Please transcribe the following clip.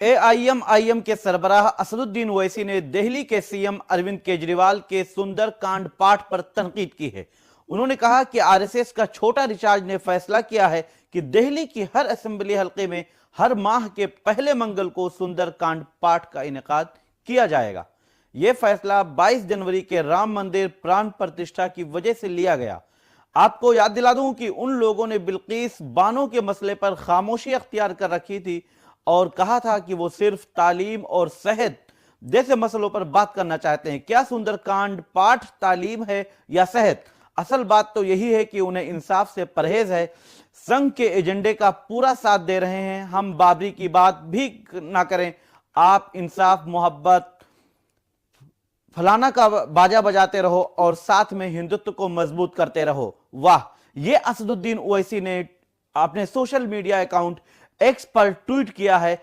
AIMIM के सरबराह असदुद्दीन ओवैसी ने दिल्ली के सीएम अरविंद केजरीवाल के सुंदर कांड पाठ पर तनकीद की है। उन्होंने कहा कि आरएसएस का छोटा रिचार्ज ने फैसला किया है कि दिल्ली की हर असेंबली हलके में हर माह के पहले मंगल को सुंदर कांड पाठ का इनेकाद किया जाएगा। यह फैसला 22 जनवरी के राम मंदिर प्राण प्रतिष्ठा की वजह से लिया गया। आपको याद दिला दूं कि उन लोगों ने बिल्किस बानो के मसले पर खामोशी अख्तियार कर रखी थी और कहा था कि वो सिर्फ तालीम और सेहत जैसे मसलों पर बात करना चाहते हैं। क्या सुंदरकांड पाठ तालीम है या सेहत? असल बात तो यही है कि उन्हें इंसाफ से परहेज है। संघ के एजेंडे का पूरा साथ दे रहे हैं। हम बाबरी की बात भी ना करें, आप इंसाफ, मोहब्बत, फलाना का बाजा बजाते रहो और साथ में हिंदुत्व को मजबूत करते रहो। वाह! ये असदुद्दीन ओवैसी ने अपने सोशल मीडिया अकाउंट एक्स पर ट्वीट किया है